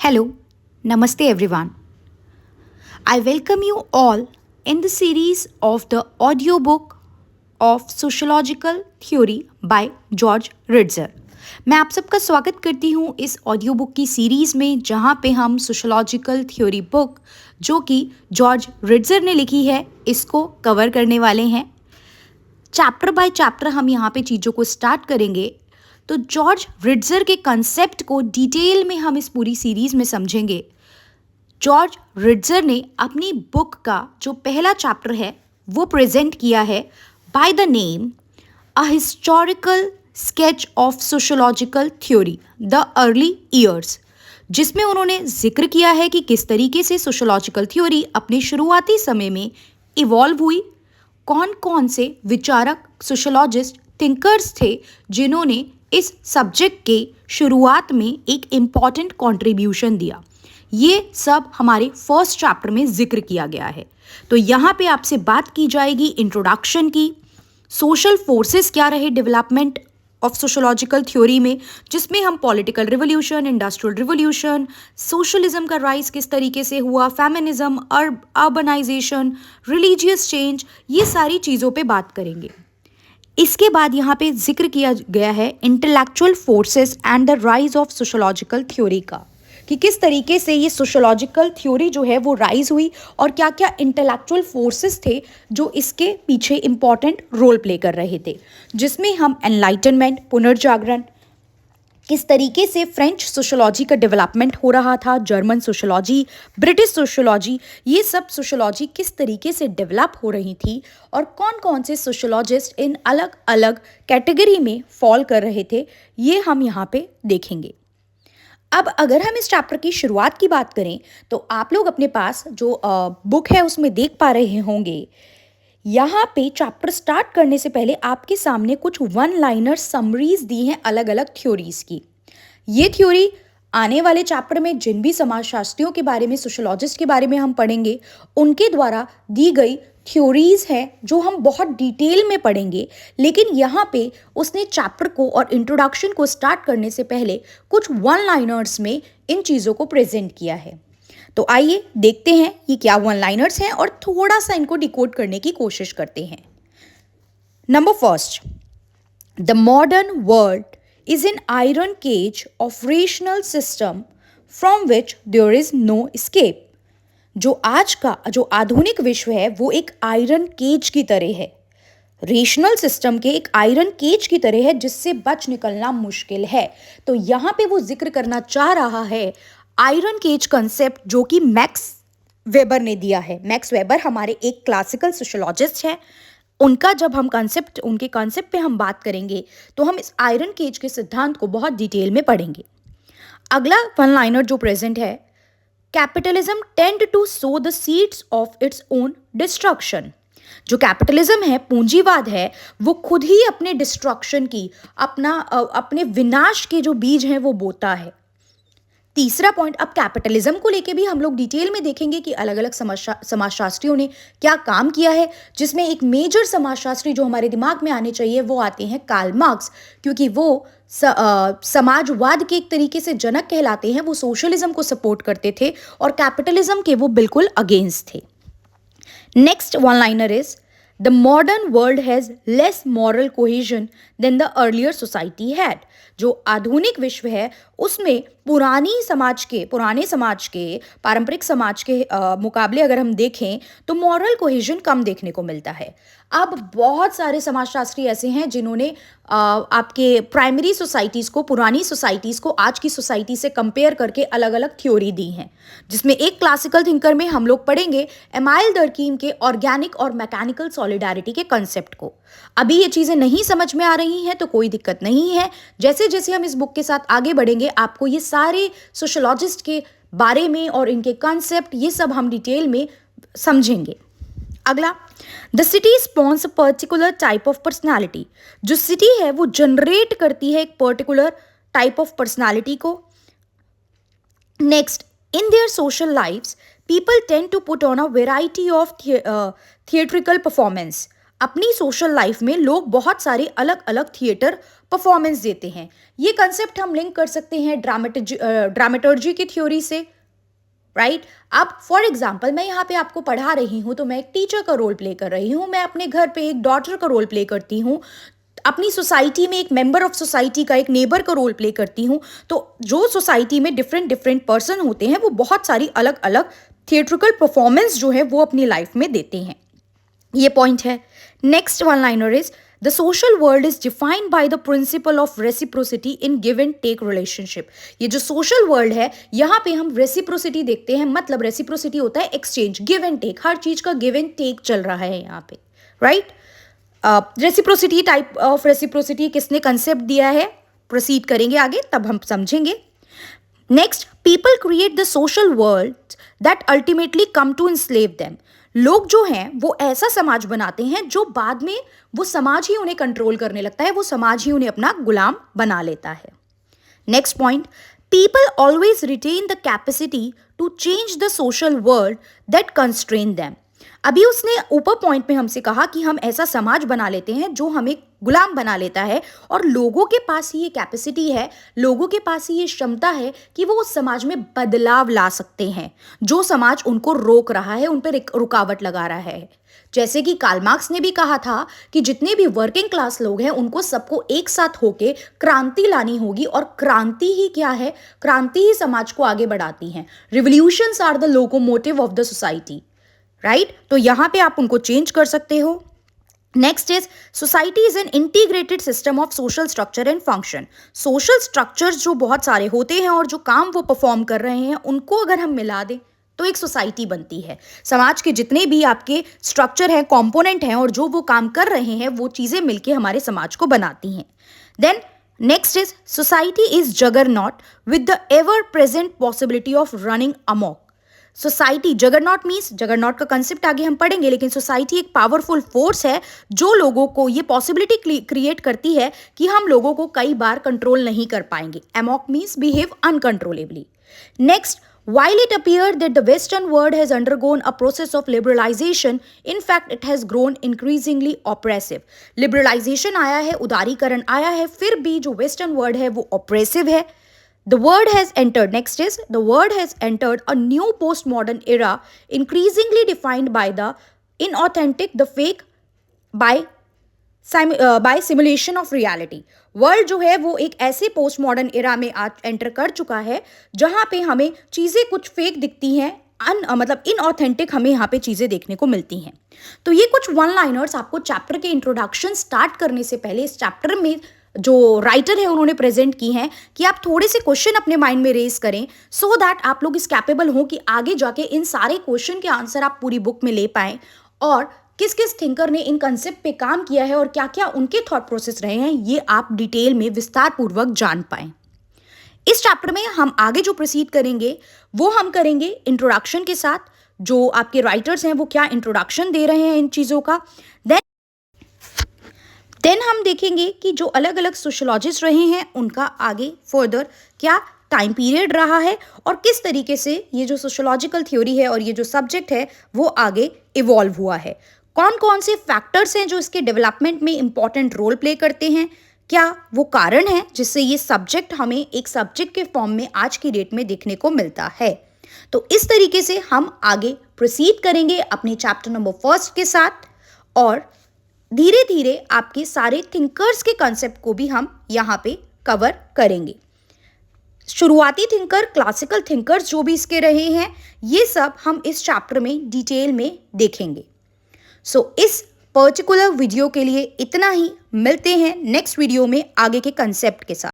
Hello, Namaste everyone. I welcome you all in the series of the audiobook of Sociological Theory by George Ritzer. मैं आप सबका स्वागत करती हूँ इस ऑडियो बुक की सीरीज़ में जहाँ पे हम सोशोलॉजिकल थ्योरी बुक जो कि जॉर्ज रिट्जर ने लिखी है इसको कवर करने वाले हैं। चैप्टर बाय चैप्टर हम यहाँ पे चीज़ों को स्टार्ट करेंगे। तो जॉर्ज रिट्जर के कंसेप्ट को डिटेल में हम इस पूरी सीरीज़ में समझेंगे। जॉर्ज रिट्जर ने अपनी बुक का जो पहला चैप्टर है वो प्रेजेंट किया है by the name a historical sketch of sociological theory the early years, जिसमें उन्होंने जिक्र किया है कि किस तरीके से सोशोलॉजिकल थ्योरी अपने शुरुआती समय में इवॉल्व हुई, कौन कौन से विचारक सोशोलॉजिस्ट थिंकर्स थे जिन्होंने इस सब्जेक्ट के शुरुआत में एक इम्पॉर्टेंट कंट्रीब्यूशन दिया। ये सब हमारे फर्स्ट चैप्टर में जिक्र किया गया है। तो यहाँ पे आपसे बात की जाएगी इंट्रोडक्शन की, सोशल फोर्सेस क्या रहे डेवलपमेंट ऑफ सोशोलॉजिकल थ्योरी में, जिसमें हम political revolution, industrial revolution, socialism का राइज किस तरीके से हुआ, फेमिनिज्म, अर्बनाइजेशन, रिलीजियस चेंज, ये सारी चीज़ों पे बात करेंगे। इसके बाद यहाँ पे जिक्र किया गया है intellectual forces and the rise of sociological theory का, कि किस तरीके से ये सोशोलॉजिकल थ्योरी जो है वो राइज हुई और क्या क्या इंटेलेक्चुअल फोर्सेस थे जो इसके पीछे इंपॉर्टेंट रोल प्ले कर रहे थे, जिसमें हम एनलाइटनमेंट, पुनर्जागरण, किस तरीके से फ्रेंच सोशोलॉजी का डेवलपमेंट हो रहा था, जर्मन सोशोलॉजी, ब्रिटिश सोशोलॉजी, ये सब सोशोलॉजी किस तरीके से डेवलप हो रही थी और कौन कौन से सोशोलॉजिस्ट इन अलग अलग कैटेगरी में फॉल कर रहे थे, ये हम यहाँ पे देखेंगे। अब अगर हम इस चैप्टर की शुरुआत की बात करें तो आप लोग अपने पास जो बुक है उसमें देख पा रहे होंगे, यहाँ पे चैप्टर स्टार्ट करने से पहले आपके सामने कुछ वन लाइनर समरीज दी हैं अलग अलग थ्योरीज की। ये थ्योरी आने वाले चैप्टर में जिन भी समाजशास्त्रियों के बारे में, सोशोलॉजिस्ट के बारे में हम पढ़ेंगे, उनके द्वारा दी गई थ्योरीज हैं जो हम बहुत डिटेल में पढ़ेंगे। लेकिन यहाँ पे उसने चैप्टर को और इंट्रोडक्शन को स्टार्ट करने से पहले कुछ वन लाइनर्स में इन चीज़ों को प्रेजेंट किया है। तो आइए देखते हैं ये क्या वन लाइनर्स हैं और थोड़ा सा इनको डिकोड करने की कोशिश करते हैं। Number first, the modern world is an iron cage of rational system from which there is no escape. जो आज का जो आधुनिक विश्व है वो एक आयरन केज की तरह है, रेशनल सिस्टम के एक आयरन केज की तरह है जिससे बच निकलना मुश्किल है। तो यहाँ पे वो जिक्र करना चाह रहा है आयरन केज कंसेप्ट जो कि मैक्स वेबर ने दिया है। मैक्स वेबर हमारे एक क्लासिकल सोशोलॉजिस्ट हैं। उनका जब हम उनके कॉन्सेप्ट पे हम बात करेंगे तो हम इस आयरन केज के सिद्धांत को बहुत डिटेल में पढ़ेंगे। अगला वन लाइनर जो प्रेजेंट है, capitalism tend to sow the seeds of its own destruction. जो कैपिटलिज्म है, पूंजीवाद है, वो खुद ही अपने डिस्ट्रक्शन की, अपने विनाश के जो बीज हैं वो बोता है। तीसरा पॉइंट, अब कैपिटलिज्म को लेके भी हम लोग डिटेल में देखेंगे कि अलग अलग समाजशास्त्रियों ने क्या काम किया है, जिसमें एक मेजर समाजशास्त्री जो हमारे दिमाग में आने चाहिए वो आते हैं कार्ल मार्क्स, क्योंकि वो समाजवाद के एक तरीके से जनक कहलाते हैं। वो सोशलिज्म को सपोर्ट करते थे और कैपिटलिज्म के वो बिल्कुल अगेंस्ट थे। Next one liner is the modern world has less moral cohesion than the earlier society had. जो आधुनिक विश्व है उसमें पुराने समाज के पारंपरिक समाज के मुकाबले अगर हम देखें तो मॉरल कोहेजन कम देखने को मिलता है। अब बहुत सारे समाजशास्त्री ऐसे हैं जिन्होंने आपके प्राइमरी सोसाइटीज़ को, पुरानी सोसाइटीज़ को आज की सोसाइटी से कंपेयर करके अलग अलग थ्योरी दी हैं, जिसमें एक क्लासिकल थिंकर में हम लोग पढ़ेंगे एमाइल दर्कीम के ऑर्गेनिक और मैकेनिकल सॉलिडारिटी के कंसेप्ट को। अभी ये चीज़ें नहीं समझ में आ रही हैं तो कोई दिक्कत नहीं है, जैसे जैसे हम इस बुक के साथ आगे बढ़ेंगे आपको ये सारे सोशोलॉजिस्ट के बारे में और इनके कंसेप्ट ये सब हम डिटेल में समझेंगे। अगला, the city spawns a particular type of personality. जो सिटी है वो जनरेट करती है एक पर्टिकुलर टाइप ऑफ पर्सनैलिटी को। Next, in their social lifes people tend to put on a variety of theatrical performance. अपनी सोशल लाइफ में लोग बहुत सारे अलग अलग थिएटर परफॉर्मेंस देते हैं। ये कंसेप्ट हम लिंक कर सकते हैं ड्रामेटर्जी की थ्योरी से, राइट। अब फॉर एग्जाम्पल मैं यहाँ पे आपको पढ़ा रही हूँ तो मैं एक टीचर का रोल प्ले कर रही हूँ, मैं अपने घर पे एक डॉटर का रोल प्ले करती हूँ, अपनी सोसाइटी में एक मेंबर ऑफ सोसाइटी का, एक नेबर का रोल प्ले करती हूँ। तो जो सोसाइटी में डिफरेंट डिफरेंट पर्सन होते हैं वो बहुत सारी अलग अलग थिएट्रिकल परफॉर्मेंस जो है वो अपनी लाइफ में देते हैं। ये पॉइंट है। Next one liner is the social world is defined by the principle of reciprocity in give and take relationship. ये जो सोशल वर्ल्ड है यहाँ पे हम रेसिप्रोसिटी देखते हैं, मतलब रेसिप्रोसिटी होता है एक्सचेंज, गिव एंड टेक, हर चीज का गिव एंड टेक चल रहा है यहाँ पे, right. Reciprocity, type of reciprocity किसने कंसेप्ट दिया है, प्रोसीड करेंगे आगे तब हम समझेंगे। Next, people create the social world that ultimately come to enslave them. लोग जो हैं वो ऐसा समाज बनाते हैं जो बाद में वो समाज ही उन्हें कंट्रोल करने लगता है, वो समाज ही उन्हें अपना गुलाम बना लेता है। Next point, people always retain the capacity to change the social world that constrain them. अभी उसने ऊपर पॉइंट में हमसे कहा कि हम ऐसा समाज बना लेते हैं जो हमें गुलाम बना लेता है, और लोगों के पास ही ये कैपेसिटी है, लोगों के पास ही ये क्षमता है कि वो उस समाज में बदलाव ला सकते हैं जो समाज उनको रोक रहा है, उन पर रुकावट लगा रहा है। जैसे कि कार्ल मार्क्स ने भी कहा था कि जितने भी वर्किंग क्लास लोग हैं उनको सबको एक साथ होके क्रांति लानी होगी, और क्रांति ही क्या है, क्रांति ही समाज को आगे बढ़ाती है। Revolutions are the locomotive of the society, right. तो यहां पे आप उनको चेंज कर सकते हो। Next is society is an integrated system of social structure and function. Social structures जो बहुत सारे होते हैं और जो काम वो परफॉर्म कर रहे हैं उनको अगर हम मिला दें तो एक सोसाइटी बनती है। समाज के जितने भी आपके स्ट्रक्चर हैं, कंपोनेंट हैं, और जो वो काम कर रहे हैं वो चीजें मिलके हमारे समाज को बनाती हैं। Then next is society is juggernaut with the ever present possibility of running amok. Society, juggernaut means, juggernaut का कंसेप्ट आगे हम पढ़ेंगे, लेकिन सोसाइटी एक पावरफुल फोर्स है जो लोगों को ये पॉसिबिलिटी क्रिएट करती है कि हम लोगों को कई बार कंट्रोल नहीं कर पाएंगे। Amok means behave uncontrollably. Next, while it appeared that the western world has undergone a process of liberalization, in fact it has grown increasingly oppressive। liberalization आया है, उदारीकरण आया है, फिर भी जो western world है वो oppressive है। The word has entered, next is, the word has entered a new postmodern era increasingly defined by the inauthentic, the fake, by simulation of reality। World जो है वो एक ऐसे पोस्ट मॉडर्न एरा में आज एंटर कर चुका है जहां पे हमें चीज़ें कुछ फेक दिखती हैं, मतलब इनऑथेंटिक हमें यहाँ पे चीज़ें देखने को मिलती हैं। तो ये कुछ वन लाइनर्स आपको चैप्टर के इंट्रोडक्शन स्टार्ट करने से पहले इस चैप्टर में जो राइटर है उन्होंने प्रेजेंट की हैं कि आप थोड़े से क्वेश्चन अपने माइंड में रेज करें, सो दैट आप लोग इस कैपेबल हो कि आगे जाके इन सारे क्वेश्चन के आंसर आप पूरी बुक में ले पाएं, और किस किस थिंकर ने इन कंसेप्ट पे काम किया है और क्या क्या उनके थॉट प्रोसेस रहे हैं ये आप डिटेल में विस्तार पूर्वक जान पाएं। इस चैप्टर में हम आगे जो प्रोसीड करेंगे वो हम करेंगे इंट्रोडक्शन के साथ। जो आपके राइटर्स हैं वो क्या इंट्रोडक्शन दे रहे हैं इन चीज़ों का। देन हम देखेंगे कि जो अलग अलग सोशोलॉजिस्ट रहे हैं उनका आगे फर्दर क्या टाइम पीरियड रहा है, और किस तरीके से ये जो सोशोलॉजिकल थ्योरी है और ये जो सब्जेक्ट है वो आगे इवॉल्व हुआ है। कौन कौन से फैक्टर्स हैं जो इसके डेवलपमेंट में इंपॉर्टेंट रोल प्ले करते हैं, क्या वो कारण है जिससे ये सब्जेक्ट हमें एक सब्जेक्ट के फॉर्म में आज की डेट में देखने को मिलता है। तो इस तरीके से हम आगे प्रोसीड करेंगे अपने चैप्टर नंबर 1 के साथ, और धीरे धीरे आपके सारे थिंकर्स के कंसेप्ट को भी हम यहाँ पे कवर करेंगे। शुरुआती थिंकर, क्लासिकल थिंकर्स जो भी इसके रहे हैं, ये सब हम इस चैप्टर में डिटेल में देखेंगे। सो इस पर्टिकुलर वीडियो के लिए इतना ही। मिलते हैं नेक्स्ट वीडियो में आगे के कंसेप्ट के साथ।